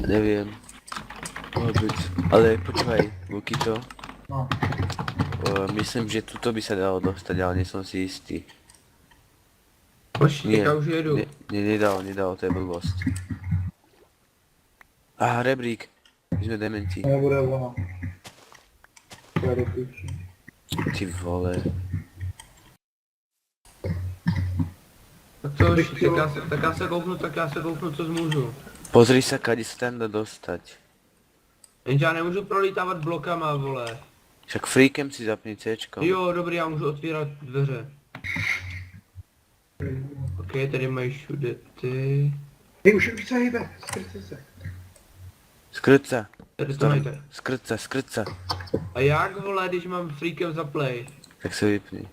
Nevím. Mohlo být. Ale počkej, Vukito. No. Myslím, že tuto by se dalo dostat, ale nejsem si jistý. Počkej, já už jedu. Nedalo, to je blbost. Rebrík. My jsme dementi. Nebude ono. Já do píči. Ty vole. Tak to už, tak já se kouknu, co zmůžu. Pozri se, kdy se tam dá dostat. Jenže já nemůžu prolítávat blokama, vole. Však freakem si zapni Cčko. Jo, dobrý, já můžu otvírat dveře. Ok, tady mají všude ty... Hej, už se hejbe, skryte se. Skryt se. Tady to najde. Skryt se. A jak, vole, když mám freakem za play? Tak se vypni.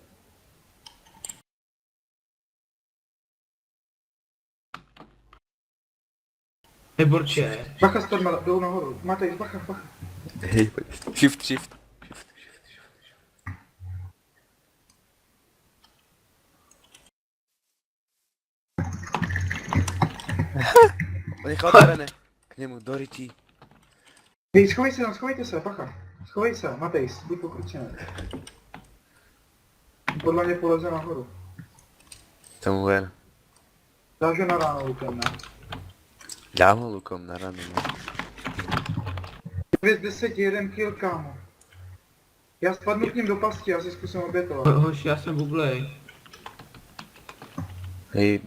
Hej, borče. Bacha, storma, jdou nahoru. Máte jít, bacha. Hej, shift. Nechal terene. K němu, do rytí. Hej, schovejte se, bacha. Schovej se, Matejs, buď pokročený. Podle mě poleze nahoru. Tomu ven. Dáš ho na ráno lukem, ne? Dám ho lukom na ranu, no. 9-10, kill, kámo. Já spadnu k ním do pasti, já si zkusím obětovat. Hoši, já jsem bublej. Hej,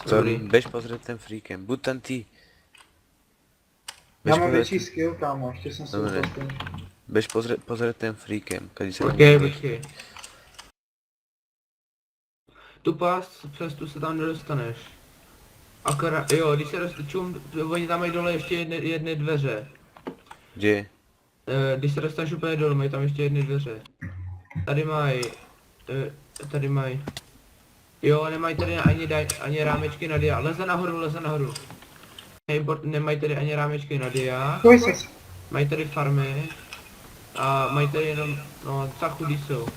Sorry. běž pozřet ten freakem, buď tam ty. Já mám větší skill, kámo, ještě jsem se Dobré. dostal. Běž pozřet ten freakem, když se Ok, počkej. Tu pás, přes tu se tam nedostaneš. Akorát, jo, když se dostaneš, oni tam mají dole ještě jedny dveře. Kde? Když se dostaneš úplně dolů, mají tam ještě jedny dveře. Tady mají. Jo, nemají tady ani rámečky na dia. Leze nahoru. Hej, nemají tady ani rámečky na dia. Schovej se. Mají tady farmy. A mají tady jenom, no, tak chudí jsou.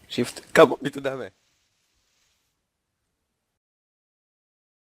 Shift. Kam my to dáme?